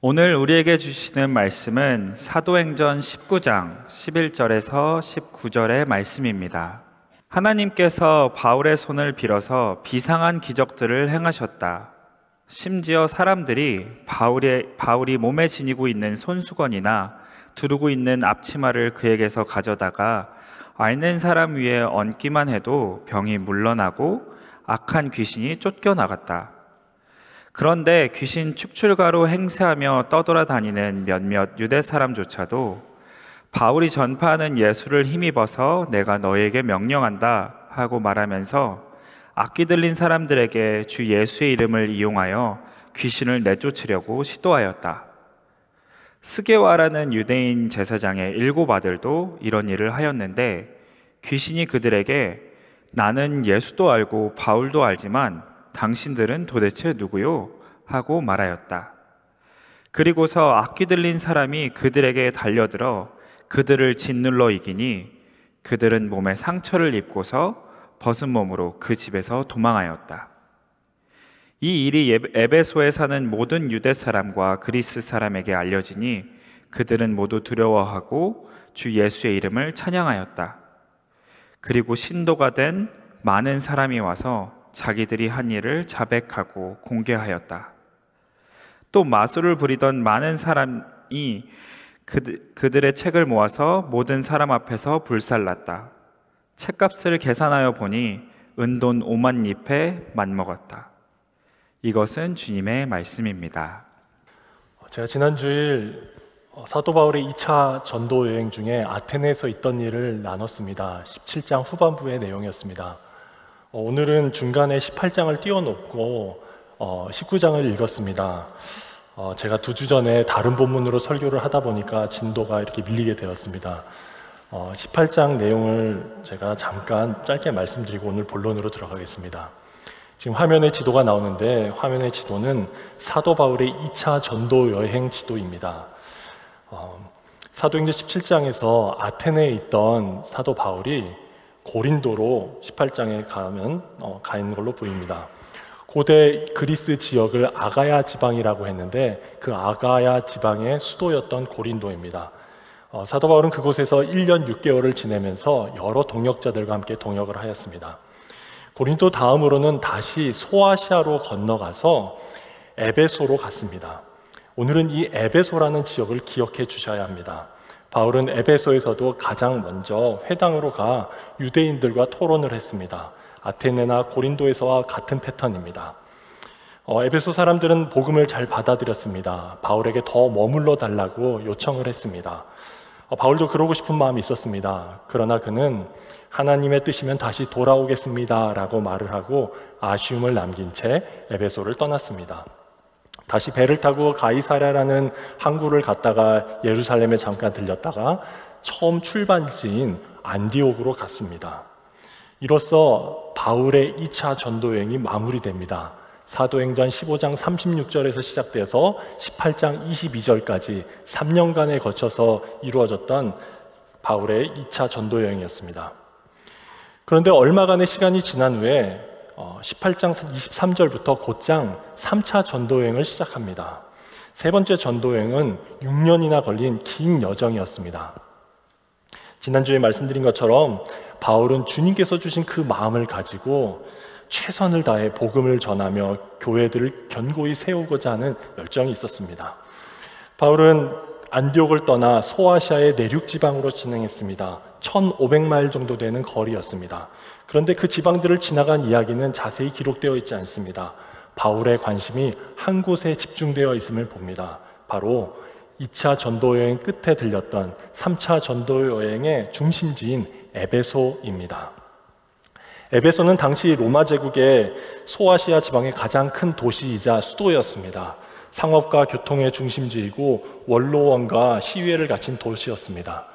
오늘 우리에게 주시는 말씀은 사도행전 19장 11절에서 19절의 말씀입니다. 하나님께서 바울의 손을 빌어서 비상한 기적들을 행하셨다. 심지어 사람들이 바울이 몸에 지니고 있는 손수건이나 두르고 있는 앞치마를 그에게서 가져다가 앓는 사람 위에 얹기만 해도 병이 물러나고 악한 귀신이 쫓겨나갔다. 그런데 귀신 축출가로 행세하며 떠돌아다니는 몇몇 유대 사람조차도 바울이 전파하는 예수를 힘입어서 내가 너에게 명령한다 하고 말하면서 악기 들린 사람들에게 주 예수의 이름을 이용하여 귀신을 내쫓으려고 시도하였다. 스게와라는 유대인 제사장의 7 아들도 이런 일을 하였는데 귀신이 그들에게 나는 예수도 알고 바울도 알지만 당신들은 도대체 누구요? 하고 말하였다. 그리고서 악기 들린 사람이 그들에게 달려들어 그들을 짓눌러 이기니 그들은 몸에 상처를 입고서 벗은 몸으로 그 집에서 도망하였다. 이 일이 에베소에 사는 모든 유대 사람과 그리스 사람에게 알려지니 그들은 모두 두려워하고 주 예수의 이름을 찬양하였다. 그리고 신도가 된 많은 사람이 와서 자기들이 한 일을 자백하고 공개하였다. 또 마술을 부리던 많은 사람이 그들의 책을 모아서 모든 사람 앞에서 불살랐다. 책값을 계산하여 보니 은돈 5만 잎에 맞먹었다. 이것은 주님의 말씀입니다. 제가 지난 주일 사도 바울의 2차 전도 여행 중에 아테네에서 있던 일을 나눴습니다. 17장 후반부의 내용이었습니다. 오늘은 중간에 18장을 띄워놓고 19장을 읽었습니다. 제가 2주 전에 다른 본문으로 설교를 하다 보니까 진도가 이렇게 밀리게 되었습니다. 18장 내용을 제가 잠깐 짧게 말씀드리고 오늘 본론으로 들어가겠습니다. 지금 화면에 지도가 나오는데 화면의 지도는 사도 바울의 2차 전도 여행 지도입니다. 사도행전 17장에서 아테네에 있던 사도 바울이 고린도로 18장에 가 있는 걸로 보입니다. 고대 그리스 지역을 아가야 지방이라고 했는데 그 아가야 지방의 수도였던 고린도입니다. 사도 바울은 그곳에서 1년 6개월을 지내면서 여러 동역자들과 함께 동역을 하였습니다. 고린도 다음으로는 다시 소아시아로 건너가서 에베소로 갔습니다. 오늘은 이 에베소라는 지역을 기억해 주셔야 합니다. 바울은 에베소에서도 가장 먼저 회당으로 가 유대인들과 토론을 했습니다. 아테네나 고린도에서와 같은 패턴입니다. 에베소 사람들은 복음을 잘 받아들였습니다. 바울에게 더 머물러 달라고 요청을 했습니다. 바울도 그러고 싶은 마음이 있었습니다. 그러나 그는 하나님의 뜻이면 다시 돌아오겠습니다 라고 말을 하고 아쉬움을 남긴 채 에베소를 떠났습니다. 다시 배를 타고 가이사랴라는 항구를 갔다가 예루살렘에 잠깐 들렸다가 처음 출발지인 안디옥으로 갔습니다. 이로써 바울의 2차 전도 여행이 마무리됩니다. 사도행전 15장 36절에서 시작돼서 18장 22절까지 3년간에 거쳐서 이루어졌던 바울의 2차 전도 여행이었습니다. 그런데 얼마간의 시간이 지난 후에 18장 23절부터 곧장 3차 전도여행을 시작합니다. 세 번째 전도여행은 6년이나 걸린 긴 여정이었습니다. 지난주에 말씀드린 것처럼 바울은 주님께서 주신 그 마음을 가지고 최선을 다해 복음을 전하며 교회들을 견고히 세우고자 하는 열정이 있었습니다. 바울은 안디옥을 떠나 소아시아의 내륙 지방으로 진행했습니다. 1500마일 정도 되는 거리였습니다. 그런데 그 지방들을 지나간 이야기는 자세히 기록되어 있지 않습니다. 바울의 관심이 한 곳에 집중되어 있음을 봅니다. 바로 2차 전도여행 끝에 들렸던 3차 전도여행의 중심지인 에베소입니다. 에베소는 당시 로마 제국의 소아시아 지방의 가장 큰 도시이자 수도였습니다. 상업과 교통의 중심지이고 원로원과 시위회를 갖춘 도시였습니다.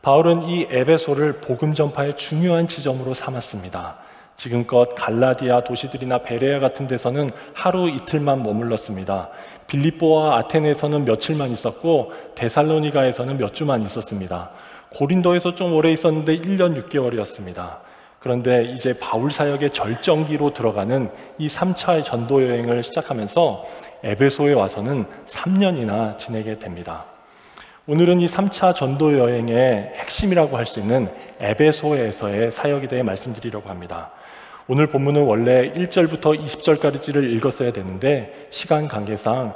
바울은 이 에베소를 복음 전파의 중요한 지점으로 삼았습니다. 지금껏 갈라디아 도시들이나 베레아 같은 데서는 하루 이틀만 머물렀습니다. 빌립보와 아테네에서는 며칠만 있었고 데살로니가에서는 몇 주만 있었습니다. 고린도에서 좀 오래 있었는데 1년 6개월이었습니다. 그런데 이제 바울 사역의 절정기로 들어가는 이 3차 전도 여행을 시작하면서 에베소에 와서는 3년이나 지내게 됩니다. 오늘은 이 3차 전도 여행의 핵심이라고 할 수 있는 에베소에서의 사역에 대해 말씀드리려고 합니다. 오늘 본문은 원래 1절부터 20절까지를 읽었어야 되는데 시간 관계상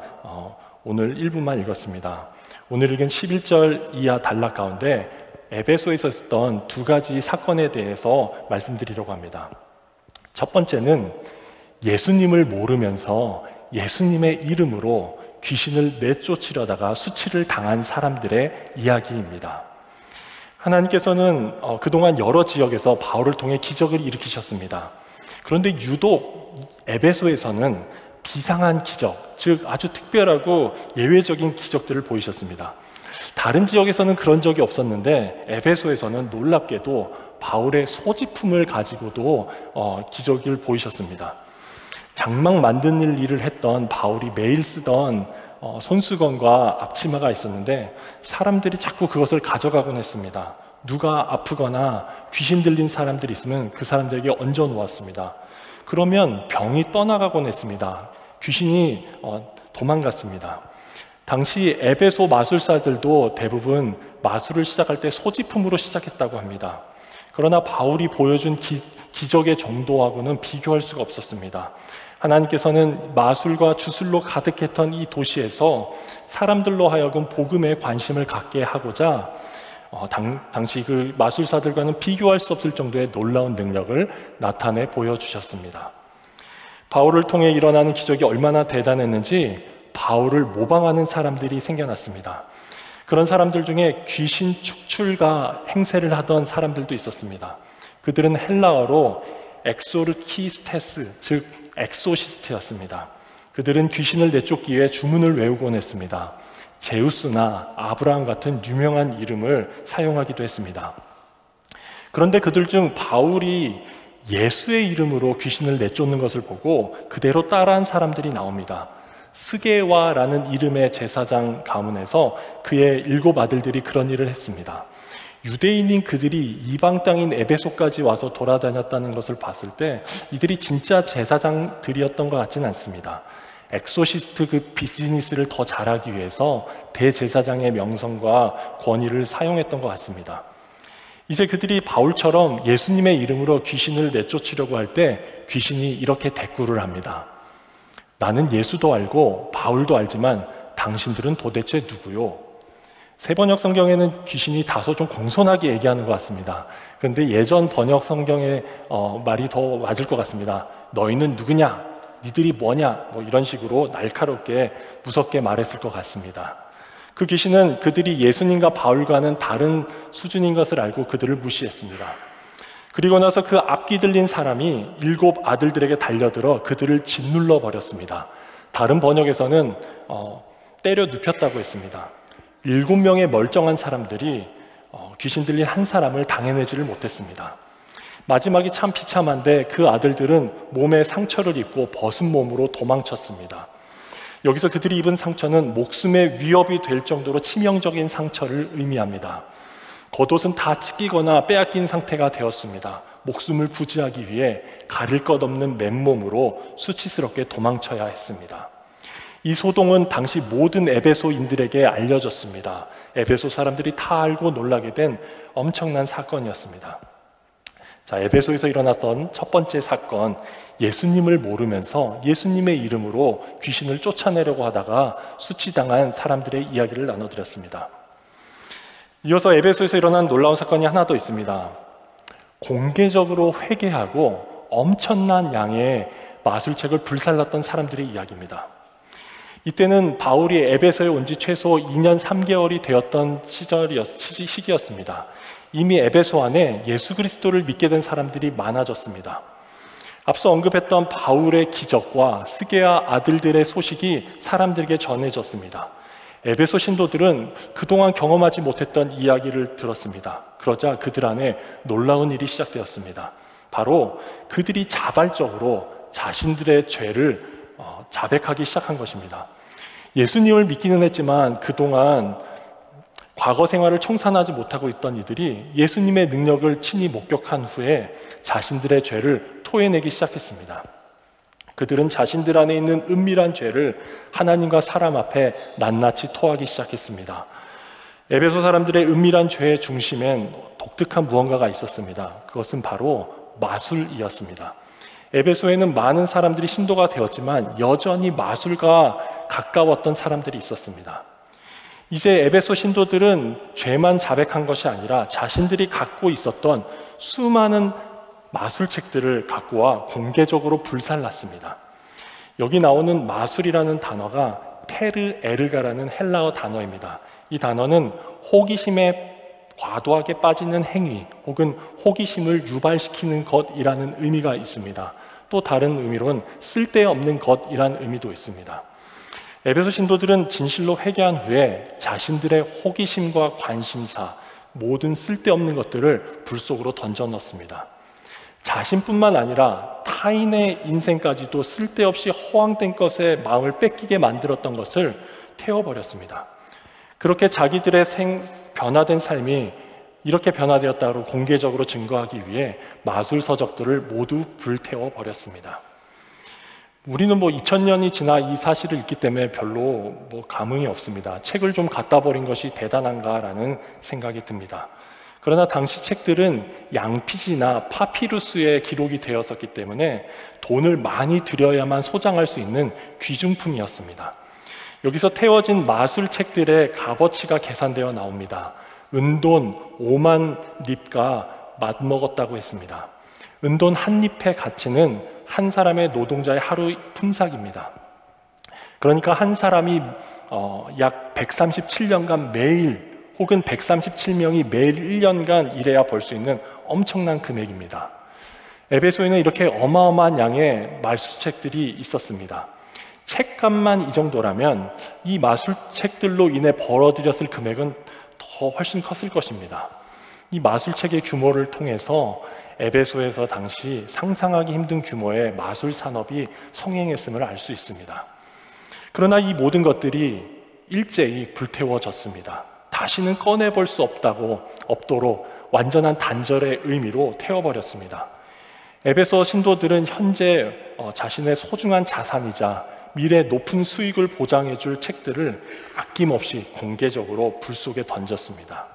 오늘 1부만 읽었습니다. 오늘 읽은 11절 이하 단락 가운데 에베소에서 있었던 두 가지 사건에 대해서 말씀드리려고 합니다. 첫 번째는 예수님을 모르면서 예수님의 이름으로 귀신을 내쫓으려다가 수치를 당한 사람들의 이야기입니다. 하나님께서는 그동안 여러 지역에서 바울을 통해 기적을 일으키셨습니다. 그런데 유독 에베소에서는 비상한 기적, 즉 아주 특별하고 예외적인 기적들을 보이셨습니다. 다른 지역에서는 그런 적이 없었는데 에베소에서는 놀랍게도 바울의 소지품을 가지고도 기적을 보이셨습니다. 장막 만드는 일을 했던 바울이 매일 쓰던 손수건과 앞치마가 있었는데 사람들이 자꾸 그것을 가져가곤 했습니다. 누가 아프거나 귀신 들린 사람들이 있으면 그 사람들에게 얹어 놓았습니다. 그러면 병이 떠나가곤 했습니다. 귀신이 도망갔습니다. 당시 에베소 마술사들도 대부분 마술을 시작할 때 소지품으로 시작했다고 합니다. 그러나 바울이 보여준 기적의 정도하고는 비교할 수가 없었습니다. 하나님께서는 마술과 주술로 가득했던 이 도시에서 사람들로 하여금 복음에 관심을 갖게 하고자 당시 그 마술사들과는 비교할 수 없을 정도의 놀라운 능력을 나타내 보여주셨습니다. 바울을 통해 일어나는 기적이 얼마나 대단했는지 바울을 모방하는 사람들이 생겨났습니다. 그런 사람들 중에 귀신 축출가 행세를 하던 사람들도 있었습니다. 그들은 헬라어로 엑소르키스테스, 즉 엑소시스트였습니다. 그들은 귀신을 내쫓기 위해 주문을 외우곤 했습니다. 제우스나 아브라함 같은 유명한 이름을 사용하기도 했습니다. 그런데 그들 중 바울이 예수의 이름으로 귀신을 내쫓는 것을 보고 그대로 따라한 사람들이 나옵니다. 스게와라는 이름의 제사장 가문에서 그의 7 아들들이 그런 일을 했습니다. 유대인인 그들이 이방 땅인 에베소까지 와서 돌아다녔다는 것을 봤을 때 이들이 진짜 제사장들이었던 것 같지는 않습니다. 엑소시스트 그 비즈니스를 더 잘하기 위해서 대제사장의 명성과 권위를 사용했던 것 같습니다. 이제 그들이 바울처럼 예수님의 이름으로 귀신을 내쫓으려고 할 때 귀신이 이렇게 대꾸를 합니다. 나는 예수도 알고 바울도 알지만 당신들은 도대체 누구요? 새번역 성경에는 귀신이 다소 좀 공손하게 얘기하는 것 같습니다. 그런데 예전 번역 성경의 말이 더 맞을 것 같습니다. 너희는 누구냐? 니들이 뭐냐? 뭐 이런 식으로 날카롭게 무섭게 말했을 것 같습니다. 그 귀신은 그들이 예수님과 바울과는 다른 수준인 것을 알고 그들을 무시했습니다. 그리고 나서 그 앞귀 들린 사람이 7 아들들에게 달려들어 그들을 짓눌러 버렸습니다. 다른 번역에서는 때려 눕혔다고 했습니다. 7명의 멀쩡한 사람들이 귀신 들린 한 사람을 당해내지를 못했습니다. 마지막이 참 비참한데 그 아들들은 몸에 상처를 입고 벗은 몸으로 도망쳤습니다. 여기서 그들이 입은 상처는 목숨에 위협이 될 정도로 치명적인 상처를 의미합니다. 겉옷은 다 찢기거나 빼앗긴 상태가 되었습니다. 목숨을 부지하기 위해 가릴 것 없는 맨몸으로 수치스럽게 도망쳐야 했습니다. 이 소동은 당시 모든 에베소인들에게 알려졌습니다. 에베소 사람들이 다 알고 놀라게 된 엄청난 사건이었습니다. 자, 에베소에서 일어났던 첫 번째 사건, 예수님을 모르면서 예수님의 이름으로 귀신을 쫓아내려고 하다가 수치당한 사람들의 이야기를 나눠드렸습니다. 이어서 에베소에서 일어난 놀라운 사건이 하나 더 있습니다. 공개적으로 회개하고 엄청난 양의 마술책을 불살랐던 사람들의 이야기입니다. 이때는 바울이 에베소에 온 지 최소 2년 3개월이 되었던 시기였습니다. 이미 에베소 안에 예수 그리스도를 믿게 된 사람들이 많아졌습니다. 앞서 언급했던 바울의 기적과 스게아 아들들의 소식이 사람들에게 전해졌습니다. 에베소 신도들은 그동안 경험하지 못했던 이야기를 들었습니다. 그러자 그들 안에 놀라운 일이 시작되었습니다. 바로 그들이 자발적으로 자신들의 죄를 자백하기 시작한 것입니다. 예수님을 믿기는 했지만 그동안 과거 생활을 청산하지 못하고 있던 이들이 예수님의 능력을 친히 목격한 후에 자신들의 죄를 토해내기 시작했습니다. 그들은 자신들 안에 있는 은밀한 죄를 하나님과 사람 앞에 낱낱이 토하기 시작했습니다. 에베소 사람들의 은밀한 죄의 중심엔 독특한 무언가가 있었습니다. 그것은 바로 마술이었습니다. 에베소에는 많은 사람들이 신도가 되었지만 여전히 마술과 가까웠던 사람들이 있었습니다. 이제 에베소 신도들은 죄만 자백한 것이 아니라 자신들이 갖고 있었던 수많은 마술책들을 갖고 와 공개적으로 불살랐습니다. 여기 나오는 마술이라는 단어가 페르에르가라는 헬라어 단어입니다. 이 단어는 호기심에 과도하게 빠지는 행위 혹은 호기심을 유발시키는 것이라는 의미가 있습니다. 또 다른 의미로는 쓸데없는 것이라는 의미도 있습니다. 에베소 신도들은 진실로 회개한 후에 자신들의 호기심과 관심사, 모든 쓸데없는 것들을 불 속으로 던져 넣습니다. 자신뿐만 아니라 타인의 인생까지도 쓸데없이 허황된 것에 마음을 뺏기게 만들었던 것을 태워버렸습니다. 그렇게 자기들의 변화된 삶이 이렇게 변화되었다고 공개적으로 증거하기 위해 마술 서적들을 모두 불태워 버렸습니다. 우리는 2000년이 지나 이 사실을 읽기 때문에 별로 감흥이 없습니다. 책을 좀 갖다 버린 것이 대단한가라는 생각이 듭니다. 그러나 당시 책들은 양피지나 파피루스에 기록이 되었었기 때문에 돈을 많이 들여야만 소장할 수 있는 귀중품이었습니다. 여기서 태워진 마술책들의 값어치가 계산되어 나옵니다. 은돈 5만 립가 맞먹었다고 했습니다. 은돈 한 립의 가치는 한 사람의 노동자의 하루 품삯입니다. 그러니까 한 사람이 약 137년간 매일 혹은 137명이 매일 1년간 일해야 벌 수 있는 엄청난 금액입니다. 에베소에는 이렇게 어마어마한 양의 마술책들이 있었습니다. 책값만 이 정도라면 이 마술책들로 인해 벌어들였을 금액은 더 훨씬 컸을 것입니다. 이 마술책의 규모를 통해서 에베소에서 당시 상상하기 힘든 규모의 마술 산업이 성행했음을 알 수 있습니다. 그러나 이 모든 것들이 일제히 불태워졌습니다. 다시는 꺼내볼 수 없도록 완전한 단절의 의미로 태워버렸습니다. 에베소 신도들은 현재 자신의 소중한 자산이자 미래 높은 수익을 보장해줄 책들을 아낌없이 공개적으로 불 속에 던졌습니다.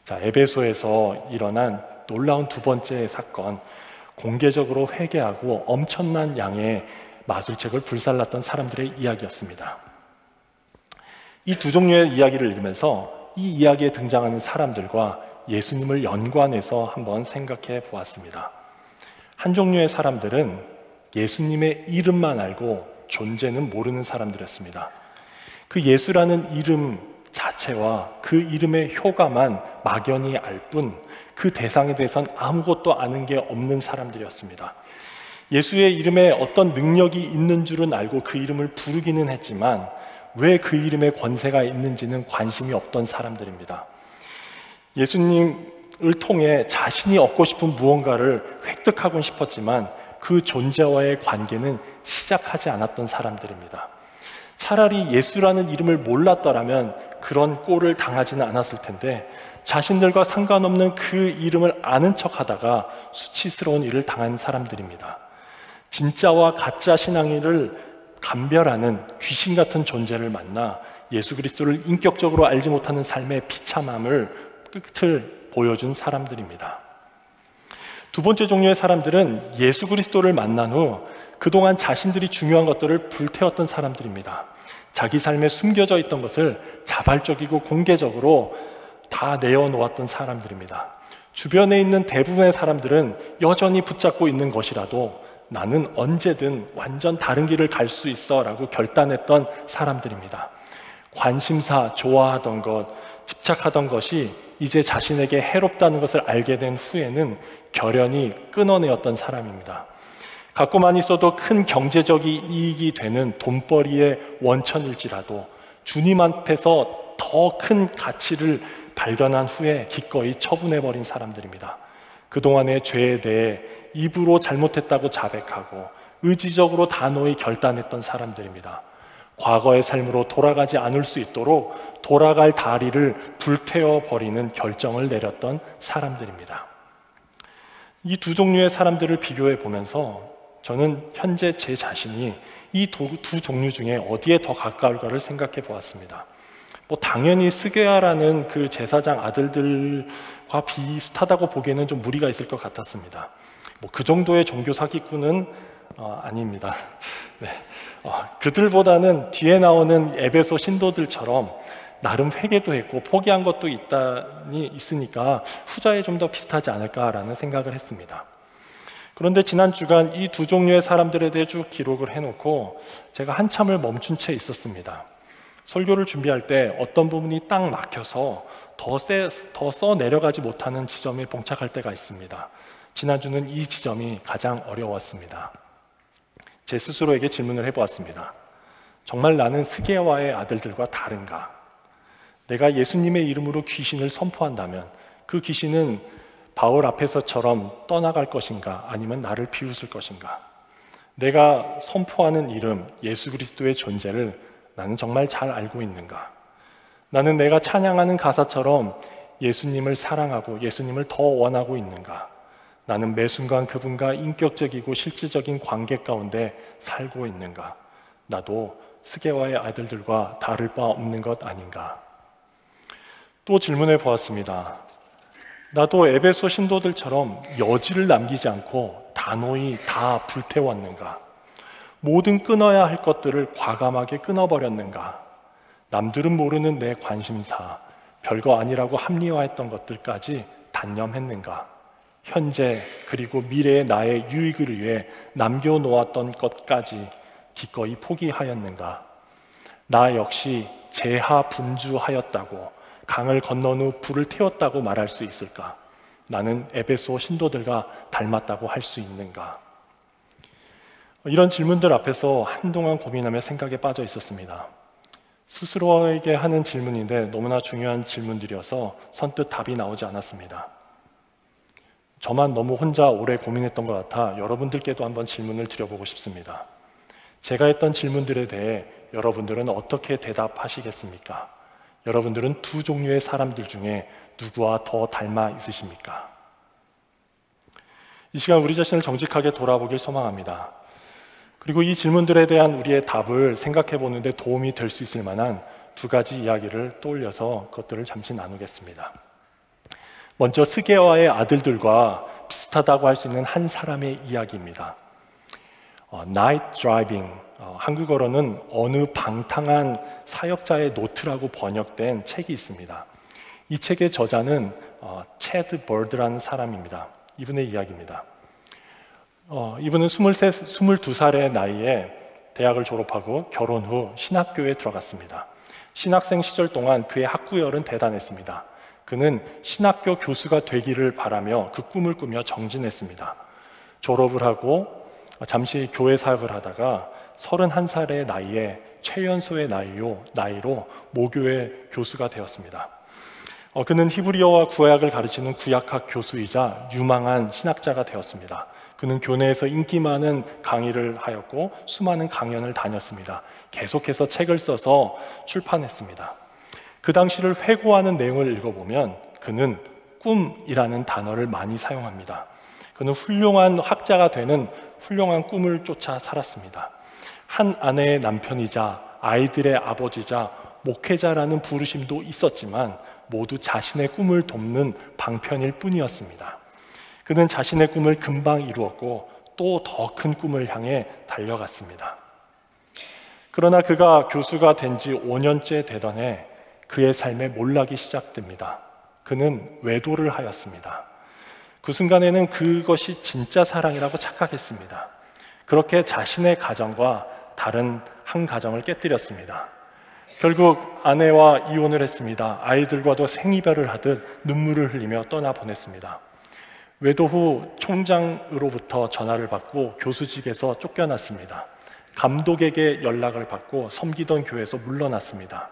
자, 에베소에서 일어난 놀라운 두 번째 사건, 공개적으로 회개하고 엄청난 양의 마술책을 불살랐던 사람들의 이야기였습니다. 이 두 종류의 이야기를 읽으면서 이 이야기에 등장하는 사람들과 예수님을 연관해서 한번 생각해 보았습니다. 한 종류의 사람들은 예수님의 이름만 알고 존재는 모르는 사람들이었습니다. 그 예수라는 이름 자체와 그 이름의 효과만 막연히 알 뿐 그 대상에 대해서는 아무것도 아는 게 없는 사람들이었습니다. 예수의 이름에 어떤 능력이 있는 줄은 알고 그 이름을 부르기는 했지만 왜 그 이름에 권세가 있는지는 관심이 없던 사람들입니다. 예수님을 통해 자신이 얻고 싶은 무언가를 획득하고 싶었지만 그 존재와의 관계는 시작하지 않았던 사람들입니다. 차라리 예수라는 이름을 몰랐더라면 그런 꼴을 당하지는 않았을 텐데 자신들과 상관없는 그 이름을 아는 척하다가 수치스러운 일을 당한 사람들입니다. 진짜와 가짜 신앙인을 감별하는 귀신 같은 존재를 만나 예수 그리스도를 인격적으로 알지 못하는 삶의 비참함을 끝을 보여준 사람들입니다. 두 번째 종류의 사람들은 예수 그리스도를 만난 후 그동안 자신들이 중요한 것들을 불태웠던 사람들입니다. 자기 삶에 숨겨져 있던 것을 자발적이고 공개적으로 다 내어놓았던 사람들입니다. 주변에 있는 대부분의 사람들은 여전히 붙잡고 있는 것이라도 나는 언제든 완전 다른 길을 갈 수 있어 라고 결단했던 사람들입니다. 관심사, 좋아하던 것, 집착하던 것이 이제 자신에게 해롭다는 것을 알게 된 후에는 결연히 끊어내었던 사람입니다. 갖고만 있어도 큰 경제적인 이익이 되는 돈벌이의 원천일지라도 주님한테서 더 큰 가치를 발견한 후에 기꺼이 처분해버린 사람들입니다. 그동안의 죄에 대해 입으로 잘못했다고 자백하고 의지적으로 단호히 결단했던 사람들입니다. 과거의 삶으로 돌아가지 않을 수 있도록 돌아갈 다리를 불태워 버리는 결정을 내렸던 사람들입니다. 이 두 종류의 사람들을 비교해 보면서 저는 현재 제 자신이 이 두 종류 중에 어디에 더 가까울까를 생각해 보았습니다. 당연히 스게아라는 그 제사장 아들들과 비슷하다고 보기에는 좀 무리가 있을 것 같았습니다. 그 정도의 종교 사기꾼은 아닙니다. 네. 그들보다는 뒤에 나오는 에베소 신도들처럼 나름 회개도 했고 포기한 것도 있으니까 후자에 좀 더 비슷하지 않을까라는 생각을 했습니다. 그런데 지난 주간 이 두 종류의 사람들에 대해 쭉 기록을 해놓고 제가 한참을 멈춘 채 있었습니다. 설교를 준비할 때 어떤 부분이 딱 막혀서 더 써 내려가지 못하는 지점에 봉착할 때가 있습니다. 지난주는 이 지점이 가장 어려웠습니다. 제 스스로에게 질문을 해보았습니다. 정말 나는 스게와의 아들들과 다른가? 내가 예수님의 이름으로 귀신을 선포한다면 그 귀신은 바울 앞에서처럼 떠나갈 것인가? 아니면 나를 비웃을 것인가? 내가 선포하는 이름, 예수 그리스도의 존재를 나는 정말 잘 알고 있는가? 나는 내가 찬양하는 가사처럼 예수님을 사랑하고 예수님을 더 원하고 있는가? 나는 매 순간 그분과 인격적이고 실질적인 관계 가운데 살고 있는가? 나도 스게와의 아들들과 다를 바 없는 것 아닌가? 또 질문해 보았습니다. 나도 에베소 신도들처럼 여지를 남기지 않고 단호히 다 불태웠는가? 모든 끊어야 할 것들을 과감하게 끊어버렸는가? 남들은 모르는 내 관심사, 별거 아니라고 합리화했던 것들까지 단념했는가? 현재 그리고 미래의 나의 유익을 위해 남겨놓았던 것까지 기꺼이 포기하였는가? 나 역시 제하분주하였다고, 강을 건넌 후 불을 태웠다고 말할 수 있을까? 나는 에베소 신도들과 닮았다고 할 수 있는가? 이런 질문들 앞에서 한동안 고민하며 생각에 빠져 있었습니다. 스스로에게 하는 질문인데 너무나 중요한 질문들이어서 선뜻 답이 나오지 않았습니다. 저만 너무 혼자 오래 고민했던 것 같아 여러분들께도 한번 질문을 드려보고 싶습니다. 제가 했던 질문들에 대해 여러분들은 어떻게 대답하시겠습니까? 여러분들은 두 종류의 사람들 중에 누구와 더 닮아 있으십니까? 이 시간 우리 자신을 정직하게 돌아보길 소망합니다. 그리고 이 질문들에 대한 우리의 답을 생각해 보는데 도움이 될 수 있을 만한 두 가지 이야기를 떠올려서 그것들을 잠시 나누겠습니다. 먼저 스게와의 아들들과 비슷하다고 할 수 있는 한 사람의 이야기입니다. Night Driving, 한국어로는 어느 방탕한 사역자의 노트라고 번역된 책이 있습니다. 이 책의 저자는 체드 버드라는 사람입니다. 이분의 이야기입니다. 이분은 22살의 나이에 대학을 졸업하고 결혼 후 신학교에 들어갔습니다. 신학생 시절 동안 그의 학구열은 대단했습니다. 그는 신학교 교수가 되기를 바라며 그 꿈을 꾸며 정진했습니다. 졸업을 하고 잠시 교회 사역을 하다가 31살의 나이에 최연소의 나이로 모교의 교수가 되었습니다. 그는 히브리어와 구약을 가르치는 구약학 교수이자 유망한 신학자가 되었습니다. 그는 교내에서 인기 많은 강의를 하였고 수많은 강연을 다녔습니다. 계속해서 책을 써서 출판했습니다. 그 당시를 회고하는 내용을 읽어보면 그는 꿈이라는 단어를 많이 사용합니다. 그는 훌륭한 학자가 되는 훌륭한 꿈을 쫓아 살았습니다. 한 아내의 남편이자 아이들의 아버지자 목회자라는 부르심도 있었지만 모두 자신의 꿈을 돕는 방편일 뿐이었습니다. 그는 자신의 꿈을 금방 이루었고 또 더 큰 꿈을 향해 달려갔습니다. 그러나 그가 교수가 된 지 5년째 되던 해 그의 삶에 몰락이 시작됩니다. 그는 외도를 하였습니다. 그 순간에는 그것이 진짜 사랑이라고 착각했습니다. 그렇게 자신의 가정과 다른 한 가정을 깨뜨렸습니다. 결국 아내와 이혼을 했습니다. 아이들과도 생이별을 하듯 눈물을 흘리며 떠나보냈습니다. 외도 후 총장으로부터 전화를 받고 교수직에서 쫓겨났습니다. 감독에게 연락을 받고 섬기던 교회에서 물러났습니다.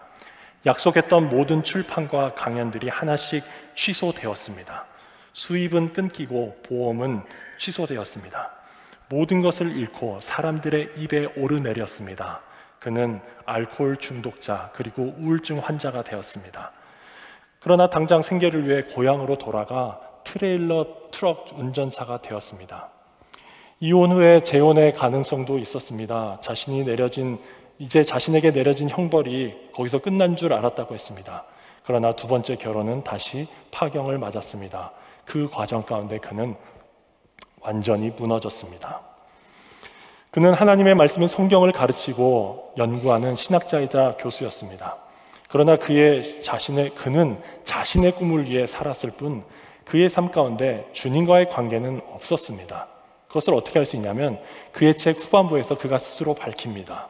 약속했던 모든 출판과 강연들이 하나씩 취소되었습니다. 수입은 끊기고 보험은 취소되었습니다. 모든 것을 잃고 사람들의 입에 오르내렸습니다. 그는 알코올 중독자 그리고 우울증 환자가 되었습니다. 그러나 당장 생계를 위해 고향으로 돌아가 트레일러 트럭 운전사가 되었습니다. 이혼 후에 재혼의 가능성도 있었습니다. 이제 자신에게 내려진 형벌이 거기서 끝난 줄 알았다고 했습니다. 그러나 두 번째 결혼은 다시 파경을 맞았습니다. 그 과정 가운데 그는 완전히 무너졌습니다. 그는 하나님의 말씀인 성경을 가르치고 연구하는 신학자이자 교수였습니다. 그러나 그는 자신의 꿈을 위해 살았을 뿐 그의 삶 가운데 주님과의 관계는 없었습니다. 그것을 어떻게 할 수 있냐면 그의 책 후반부에서 그가 스스로 밝힙니다.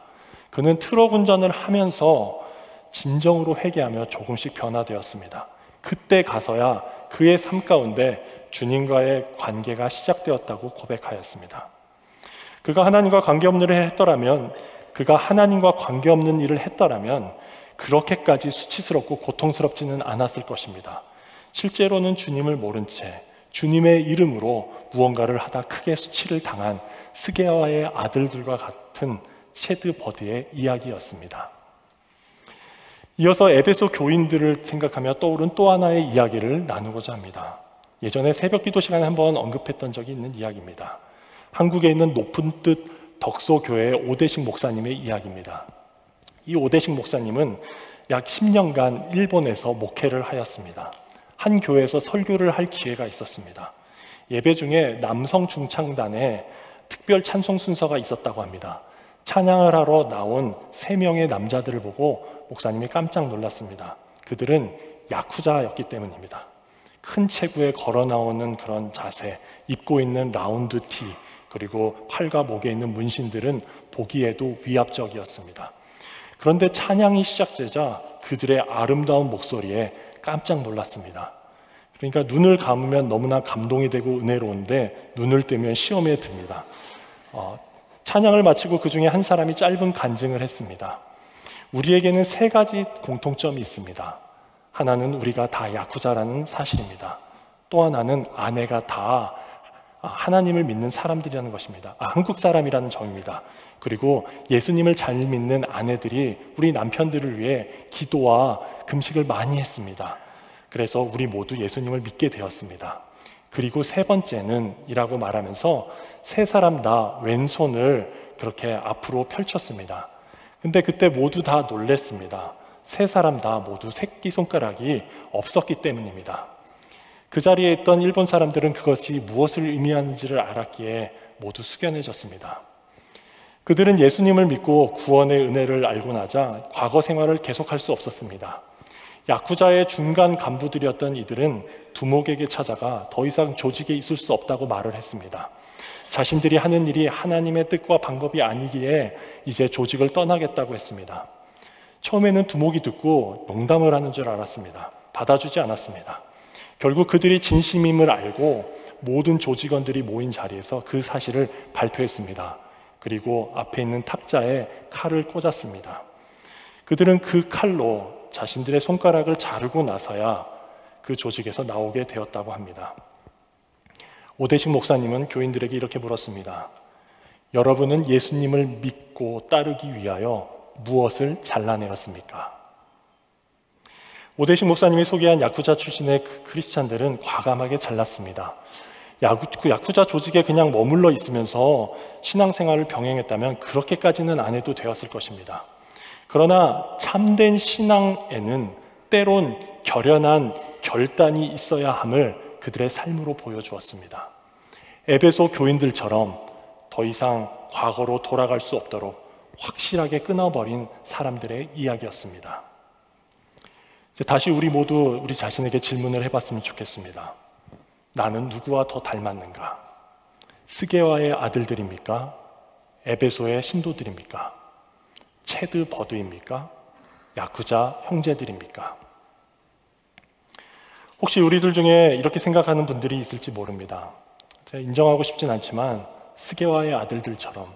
그는 트럭 운전을 하면서 진정으로 회개하며 조금씩 변화되었습니다. 그때 가서야 그의 삶 가운데 주님과의 관계가 시작되었다고 고백하였습니다. 그가 하나님과 관계없는 일을 했더라면 그렇게까지 수치스럽고 고통스럽지는 않았을 것입니다. 실제로는 주님을 모른 채 주님의 이름으로 무언가를 하다 크게 수치를 당한 스게와의 아들들과 같은 체드 버드의 이야기였습니다. 이어서 에베소 교인들을 생각하며 떠오른 또 하나의 이야기를 나누고자 합니다. 예전에 새벽기도 시간에 한번 언급했던 적이 있는 이야기입니다. 한국에 있는 높은 뜻 덕소교회의 오대식 목사님의 이야기입니다. 이 오대식 목사님은 약 10년간 일본에서 목회를 하였습니다. 한 교회에서 설교를 할 기회가 있었습니다. 예배 중에 남성 중창단에 특별 찬송 순서가 있었다고 합니다. 찬양을 하러 나온 3명의 남자들을 보고 목사님이 깜짝 놀랐습니다. 그들은 야쿠자였기 때문입니다. 큰 체구에 걸어 나오는 그런 자세, 입고 있는 라운드 티, 그리고 팔과 목에 있는 문신들은 보기에도 위압적이었습니다. 그런데 찬양이 시작되자 그들의 아름다운 목소리에 깜짝 놀랐습니다. 그러니까 눈을 감으면 너무나 감동이 되고 은혜로운데 눈을 뜨면 시험에 듭니다. 찬양을 마치고 그 중에 한 사람이 짧은 간증을 했습니다. 우리에게는 3가지 공통점이 있습니다. 하나는 우리가 다 야쿠자라는 사실입니다. 또 하나는 아내가 다 하나님을 믿는 사람들이라는 것입니다. 한국 사람이라는 점입니다. 그리고 예수님을 잘 믿는 아내들이 우리 남편들을 위해 기도와 금식을 많이 했습니다. 그래서 우리 모두 예수님을 믿게 되었습니다. 그리고 3번째는 이라고 말하면서 3사람 다 왼손을 그렇게 앞으로 펼쳤습니다. 근데 그때 모두 다 놀랬습니다. 3사람 다 모두 새끼손가락이 없었기 때문입니다. 그 자리에 있던 일본 사람들은 그것이 무엇을 의미하는지를 알았기에 모두 숙연해졌습니다. 그들은 예수님을 믿고 구원의 은혜를 알고 나자 과거 생활을 계속할 수 없었습니다. 야쿠자의 중간 간부들이었던 이들은 두목에게 찾아가 더 이상 조직에 있을 수 없다고 말을 했습니다. 자신들이 하는 일이 하나님의 뜻과 방법이 아니기에 이제 조직을 떠나겠다고 했습니다. 처음에는 두목이 듣고 농담을 하는 줄 알았습니다. 받아주지 않았습니다. 결국 그들이 진심임을 알고 모든 조직원들이 모인 자리에서 그 사실을 발표했습니다. 그리고 앞에 있는 탁자에 칼을 꽂았습니다. 그들은 그 칼로 자신들의 손가락을 자르고 나서야 그 조직에서 나오게 되었다고 합니다. 오대식 목사님은 교인들에게 이렇게 물었습니다. 여러분은 예수님을 믿고 따르기 위하여 무엇을 잘라내었습니까? 오대식 목사님이 소개한 야쿠자 출신의 크리스찬들은 과감하게 잘랐습니다. 야쿠자 조직에 그냥 머물러 있으면서 신앙생활을 병행했다면 그렇게까지는 안 해도 되었을 것입니다. 그러나 참된 신앙에는 때론 결연한 결단이 있어야 함을 그들의 삶으로 보여주었습니다. 에베소 교인들처럼 더 이상 과거로 돌아갈 수 없도록 확실하게 끊어버린 사람들의 이야기였습니다. 이제 다시 우리 모두 우리 자신에게 질문을 해봤으면 좋겠습니다. 나는 누구와 더 닮았는가? 스게와의 아들들입니까? 에베소의 신도들입니까? 체드 버드입니까? 야쿠자 형제들입니까? 혹시 우리들 중에 이렇게 생각하는 분들이 있을지 모릅니다. 제가 인정하고 싶진 않지만 스게와의 아들들처럼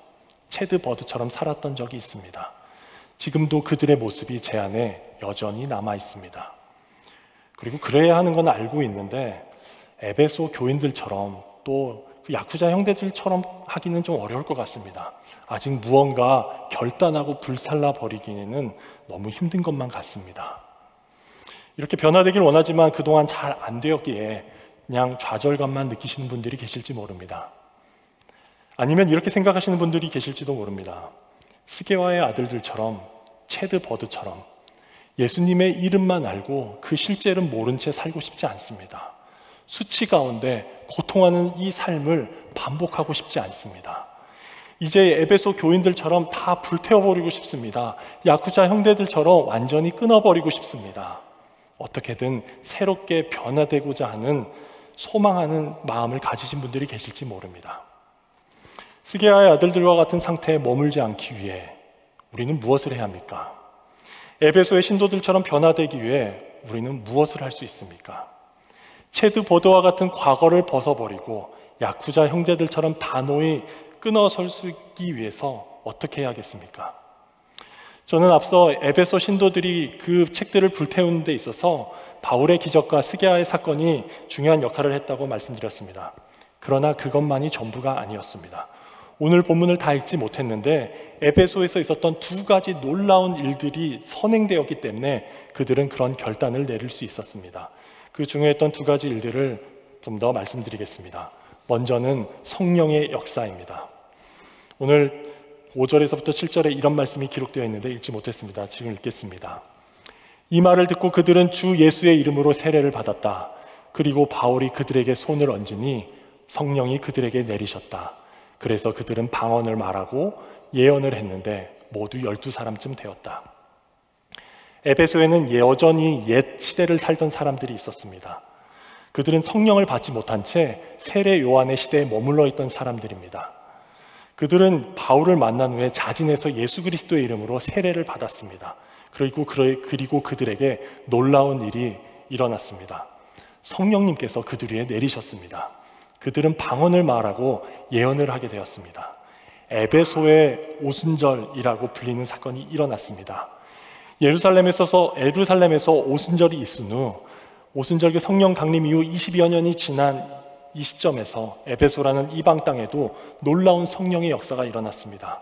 체드 버드처럼 살았던 적이 있습니다. 지금도 그들의 모습이 제 안에 여전히 남아 있습니다. 그리고 그래야 하는 건 알고 있는데 에베소 교인들처럼 또 그 야쿠자 형제들처럼 하기는 좀 어려울 것 같습니다. 아직 무언가 결단하고 불살라 버리기에는 너무 힘든 것만 같습니다. 이렇게 변화되길 원하지만 그동안 잘 안 되었기에 그냥 좌절감만 느끼시는 분들이 계실지 모릅니다. 아니면 이렇게 생각하시는 분들이 계실지도 모릅니다. 스게와의 아들들처럼, 체드 버드처럼 예수님의 이름만 알고 그 실제를 모른 채 살고 싶지 않습니다. 수치 가운데 고통하는 이 삶을 반복하고 싶지 않습니다. 이제 에베소 교인들처럼 다 불태워버리고 싶습니다. 야쿠자 형제들처럼 완전히 끊어버리고 싶습니다. 어떻게든 새롭게 변화되고자 하는 소망하는 마음을 가지신 분들이 계실지 모릅니다. 스게아의 아들들과 같은 상태에 머물지 않기 위해 우리는 무엇을 해야 합니까? 에베소의 신도들처럼 변화되기 위해 우리는 무엇을 할 수 있습니까? 체드 버드와 같은 과거를 벗어버리고 야쿠자 형제들처럼 단호히 끊어설 수 있기 위해서 어떻게 해야겠습니까? 저는 앞서 에베소 신도들이 그 책들을 불태우는 데 있어서 바울의 기적과 스게아의 사건이 중요한 역할을 했다고 말씀드렸습니다. 그러나 그것만이 전부가 아니었습니다. 오늘 본문을 다 읽지 못했는데 에베소에서 있었던 두 가지 놀라운 일들이 선행되었기 때문에 그들은 그런 결단을 내릴 수 있었습니다. 그 중요했던 두 가지 일들을 좀 더 말씀드리겠습니다. 먼저는 성령의 역사입니다. 오늘 5절에서부터 7절에 이런 말씀이 기록되어 있는데 읽지 못했습니다. 지금 읽겠습니다. 이 말을 듣고 그들은 주 예수의 이름으로 세례를 받았다. 그리고 바울이 그들에게 손을 얹으니 성령이 그들에게 내리셨다. 그래서 그들은 방언을 말하고 예언을 했는데 모두 12사람쯤 되었다. 에베소에는 여전히 옛 시대를 살던 사람들이 있었습니다. 그들은 성령을 받지 못한 채 세례 요한의 시대에 머물러 있던 사람들입니다. 그들은 바울을 만난 후에 자진해서 예수 그리스도의 이름으로 세례를 받았습니다. 그리고 그들에게 놀라운 일이 일어났습니다. 성령님께서 그들 위에 내리셨습니다. 그들은 방언을 말하고 예언을 하게 되었습니다. 에베소의 오순절이라고 불리는 사건이 일어났습니다. 예루살렘에서 오순절이 있은 후 오순절기 성령 강림 이후 20여 년이 지난 이 시점에서 에베소라는 이방 땅에도 놀라운 성령의 역사가 일어났습니다.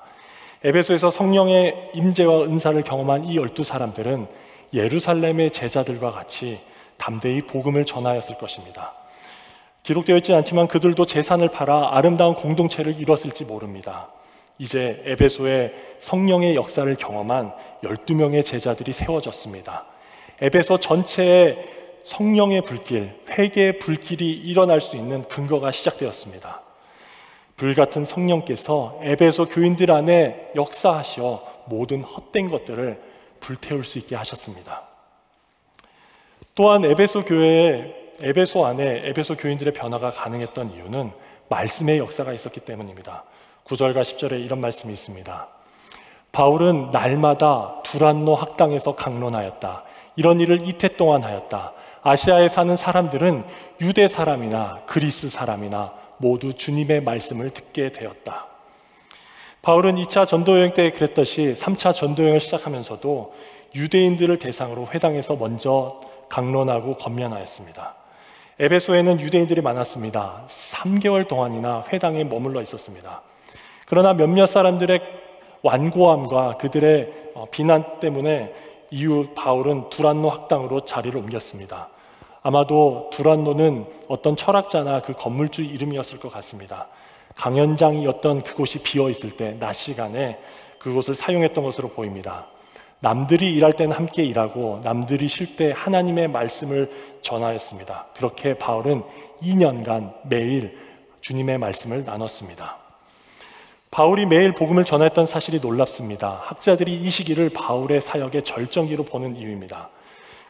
에베소에서 성령의 임재와 은사를 경험한 이 12사람들은 예루살렘의 제자들과 같이 담대히 복음을 전하였을 것입니다. 기록되어 있지 않지만 그들도 재산을 팔아 아름다운 공동체를 이뤘을지 모릅니다. 이제 에베소에 성령의 역사를 경험한 12명의 제자들이 세워졌습니다. 에베소 전체에 성령의 불길, 회개의 불길이 일어날 수 있는 근거가 시작되었습니다. 불같은 성령께서 에베소 교인들 안에 역사하시어 모든 헛된 것들을 불태울 수 있게 하셨습니다. 또한 에베소 안에 에베소 교인들의 변화가 가능했던 이유는 말씀의 역사가 있었기 때문입니다. 9절과 10절에 이런 말씀이 있습니다. 바울은 날마다 두란노 학당에서 강론하였다. 이런 일을 이태 동안 하였다. 아시아에 사는 사람들은 유대 사람이나 그리스 사람이나 모두 주님의 말씀을 듣게 되었다. 바울은 2차 전도여행 때 그랬듯이 3차 전도여행을 시작하면서도 유대인들을 대상으로 회당에서 먼저 강론하고 권면하였습니다. 에베소에는 유대인들이 많았습니다. 3개월 동안이나 회당에 머물러 있었습니다. 그러나 몇몇 사람들의 완고함과 그들의 비난 때문에 이후 바울은 두란노 학당으로 자리를 옮겼습니다. 아마도 두란노는 어떤 철학자나 그 건물주 이름이었을 것 같습니다. 강연장이었던 그곳이 비어 있을 때 낮 시간에 그곳을 사용했던 것으로 보입니다. 남들이 일할 때는 함께 일하고 남들이 쉴 때 하나님의 말씀을 전하였습니다. 그렇게 바울은 2년간 매일 주님의 말씀을 나눴습니다. 바울이 매일 복음을 전했던 사실이 놀랍습니다. 학자들이 이 시기를 바울의 사역의 절정기로 보는 이유입니다.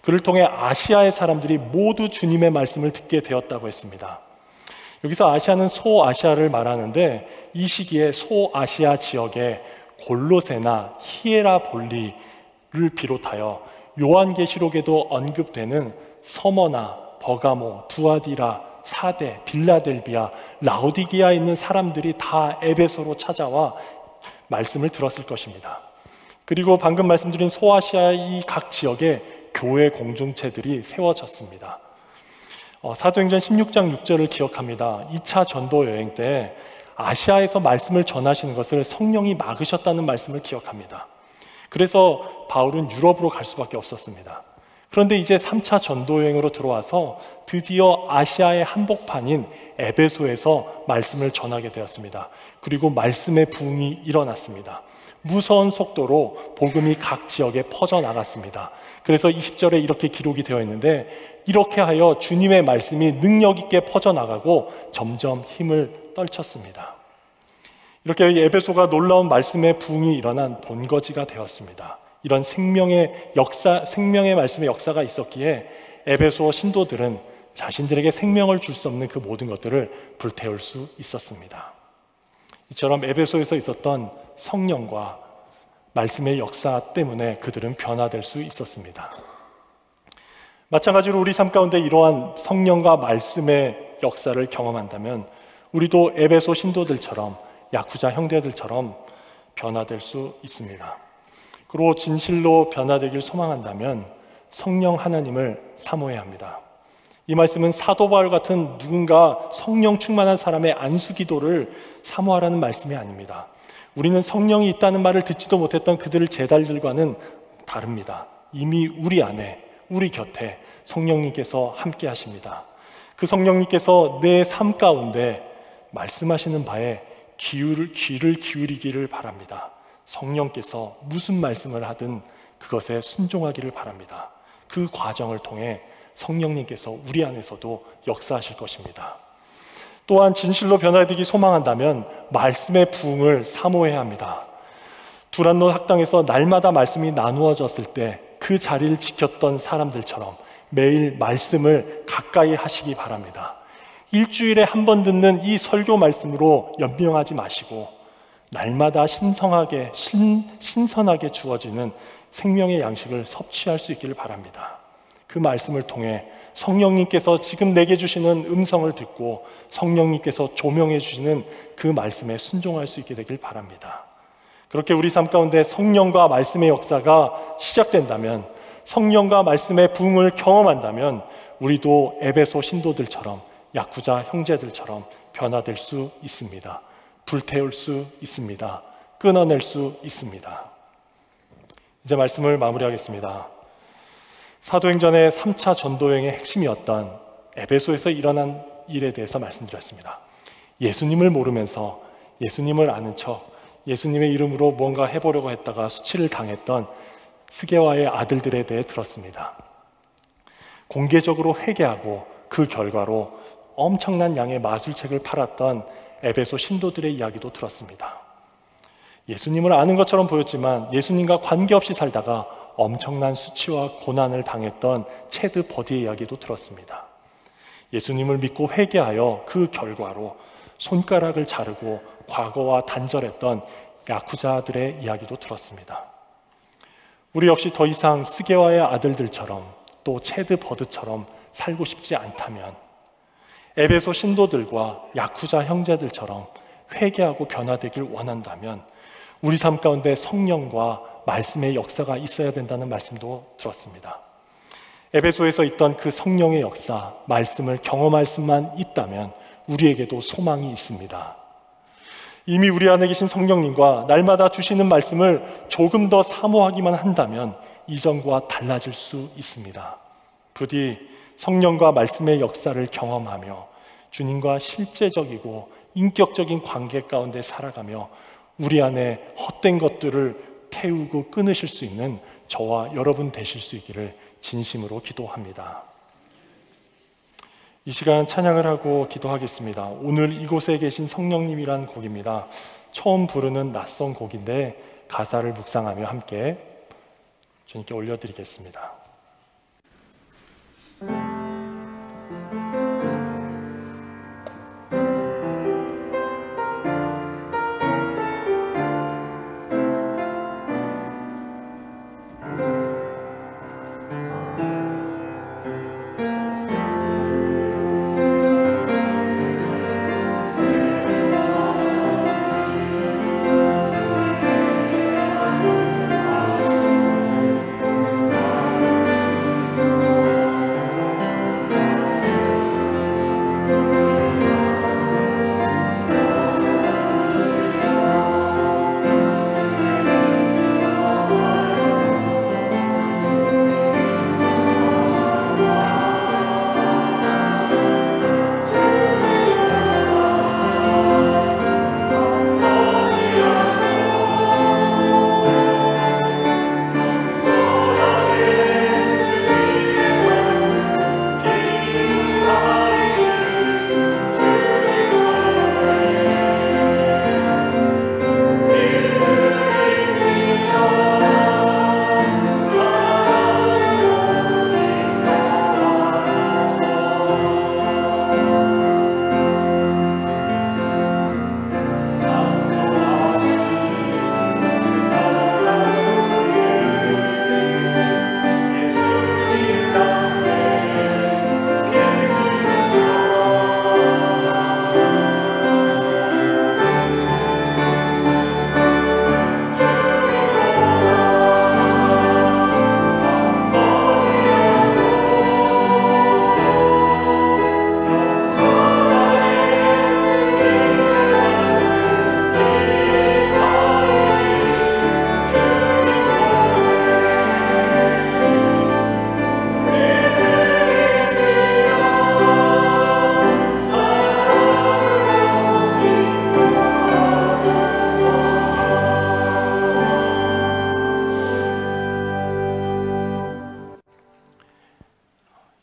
그를 통해 아시아의 사람들이 모두 주님의 말씀을 듣게 되었다고 했습니다. 여기서 아시아는 소아시아를 말하는데 이 시기에 소아시아 지역에 골로새나 히에라볼리를 비롯하여 요한계시록에도 언급되는 서머나, 버가모, 두아디라, 사대, 빌라델비아, 라오디게아에 있는 사람들이 다 에베소로 찾아와 말씀을 들었을 것입니다. 그리고 방금 말씀드린 소아시아의 이 각 지역에 교회 공동체들이 세워졌습니다. 사도행전 16장 6절을 기억합니다. 2차 전도 여행 때 아시아에서 말씀을 전하시는 것을 성령이 막으셨다는 말씀을 기억합니다. 그래서 바울은 유럽으로 갈 수밖에 없었습니다. 그런데 이제 3차 전도 여행으로 들어와서 드디어 아시아의 한복판인 에베소에서 말씀을 전하게 되었습니다. 그리고 말씀의 부흥이 일어났습니다. 무서운 속도로 복음이 각 지역에 퍼져나갔습니다. 그래서 20절에 이렇게 기록이 되어 있는데, 이렇게 하여 주님의 말씀이 능력 있게 퍼져나가고 점점 힘을 떨쳤습니다. 이렇게 에베소가 놀라운 말씀의 부흥이 일어난 본거지가 되었습니다. 이런 생명의 말씀의 역사가 있었기에 에베소 신도들은 자신들에게 생명을 줄 수 없는 그 모든 것들을 불태울 수 있었습니다. 이처럼 에베소에서 있었던 성령과 말씀의 역사 때문에 그들은 변화될 수 있었습니다. 마찬가지로 우리 삶 가운데 이러한 성령과 말씀의 역사를 경험한다면 우리도 에베소 신도들처럼, 야쿠자 형제들처럼 변화될 수 있습니다. 그리고 진실로 변화되길 소망한다면 성령 하나님을 사모해야 합니다. 이 말씀은 사도 바울 같은 누군가 성령 충만한 사람의 안수기도를 사모하라는 말씀이 아닙니다. 우리는 성령이 있다는 말을 듣지도 못했던 그들의 제자들과는 다릅니다. 이미 우리 안에, 우리 곁에 성령님께서 함께 하십니다. 그 성령님께서 내 삶 가운데 말씀하시는 바에 귀를 기울이기를 바랍니다. 성령께서 무슨 말씀을 하든 그것에 순종하기를 바랍니다. 그 과정을 통해 성령님께서 우리 안에서도 역사하실 것입니다. 또한 진실로 변화되기 소망한다면 말씀의 부흥을 사모해야 합니다. 두란노 학당에서 날마다 말씀이 나누어졌을 때 그 자리를 지켰던 사람들처럼 매일 말씀을 가까이 하시기 바랍니다. 일주일에 한 번 듣는 이 설교 말씀으로 연명하지 마시고 날마다 신선하게 주어지는 생명의 양식을 섭취할 수 있기를 바랍니다. 그 말씀을 통해 성령님께서 지금 내게 주시는 음성을 듣고 성령님께서 조명해 주시는 그 말씀에 순종할 수 있게 되길 바랍니다. 그렇게 우리 삶 가운데 성령과 말씀의 역사가 시작된다면, 성령과 말씀의 부흥을 경험한다면 우리도 에베소 신도들처럼, 야쿠자 형제들처럼 변화될 수 있습니다. 불태울 수 있습니다. 끊어낼 수 있습니다. 이제 말씀을 마무리하겠습니다. 사도행전의 3차 전도여행의 핵심이었던 에베소에서 일어난 일에 대해서 말씀드렸습니다. 예수님을 모르면서 예수님을 아는 척, 예수님의 이름으로 뭔가 해보려고 했다가 수치를 당했던 스게와의 아들들에 대해 들었습니다. 공개적으로 회개하고 그 결과로 엄청난 양의 마술책을 팔았던 에베소 신도들의 이야기도 들었습니다. 예수님을 아는 것처럼 보였지만 예수님과 관계없이 살다가 엄청난 수치와 고난을 당했던 체드 버디의 이야기도 들었습니다. 예수님을 믿고 회개하여 그 결과로 손가락을 자르고 과거와 단절했던 야쿠자들의 이야기도 들었습니다. 우리 역시 더 이상 스게와의 아들들처럼 또 체드 버드처럼 살고 싶지 않다면 에베소 신도들과 야쿠자 형제들처럼 회개하고 변화되길 원한다면 우리 삶 가운데 성령과 말씀의 역사가 있어야 된다는 말씀도 들었습니다. 에베소에서 있던 그 성령의 역사, 말씀을 경험할 수만 있다면 우리에게도 소망이 있습니다. 이미 우리 안에 계신 성령님과 날마다 주시는 말씀을 조금 더 사모하기만 한다면 이전과 달라질 수 있습니다. 부디 성령과 말씀의 역사를 경험하며 주님과 실제적이고 인격적인 관계 가운데 살아가며 우리 안에 헛된 것들을 태우고 끊으실 수 있는 저와 여러분 되실 수 있기를 진심으로 기도합니다. 이 시간 찬양을 하고 기도하겠습니다. 오늘 이곳에 계신 성령님이란 곡입니다. 처음 부르는 낯선 곡인데 가사를 묵상하며 함께 주님께 올려드리겠습니다.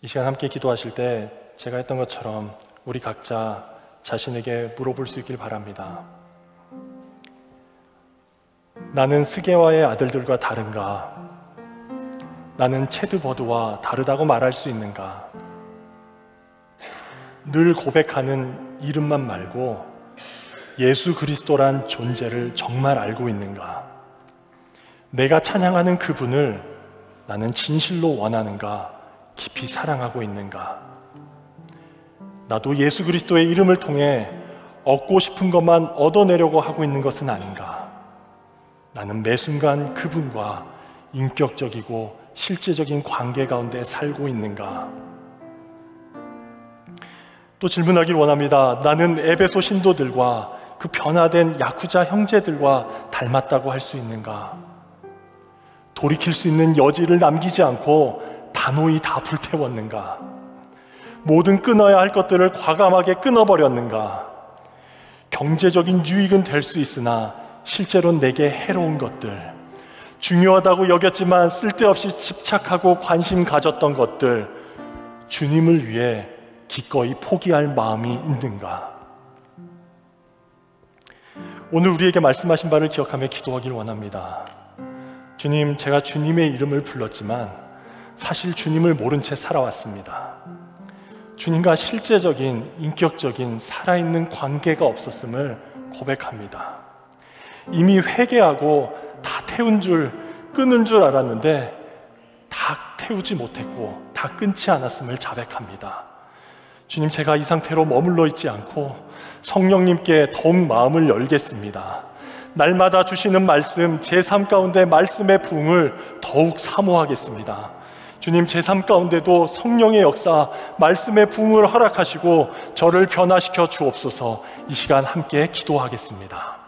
이 시간 함께 기도하실 때 제가 했던 것처럼 우리 각자 자신에게 물어볼 수 있길 바랍니다. 나는 스게와의 아들들과 다른가? 나는 체드버드와 다르다고 말할 수 있는가? 늘 고백하는 이름만 말고 예수 그리스도란 존재를 정말 알고 있는가? 내가 찬양하는 그분을 나는 진실로 원하는가? 깊이 사랑하고 있는가? 나도 예수 그리스도의 이름을 통해 얻고 싶은 것만 얻어내려고 하고 있는 것은 아닌가? 나는 매 순간 그분과 인격적이고 실제적인 관계 가운데 살고 있는가? 또 질문하길 원합니다. 나는 에베소 신도들과 그 변화된 야쿠자 형제들과 닮았다고 할 수 있는가? 돌이킬 수 있는 여지를 남기지 않고 단호히 다 불태웠는가? 모든 끊어야 할 것들을 과감하게 끊어버렸는가? 경제적인 유익은 될 수 있으나 실제로 내게 해로운 것들, 중요하다고 여겼지만 쓸데없이 집착하고 관심 가졌던 것들, 주님을 위해 기꺼이 포기할 마음이 있는가? 오늘 우리에게 말씀하신 바를 기억하며 기도하길 원합니다. 주님, 제가 주님의 이름을 불렀지만 사실 주님을 모른 채 살아왔습니다. 주님과 실제적인, 인격적인, 살아있는 관계가 없었음을 고백합니다. 이미 회개하고 다 끊은 줄 알았는데 다 태우지 못했고 다 끊지 않았음을 자백합니다. 주님, 제가 이 상태로 머물러 있지 않고 성령님께 더욱 마음을 열겠습니다. 날마다 주시는 말씀, 제 삶 가운데 말씀의 부흥을 더욱 사모하겠습니다. 주님, 제 삶 가운데도 성령의 역사, 말씀의 부흥을 허락하시고 저를 변화시켜 주옵소서. 이 시간 함께 기도하겠습니다.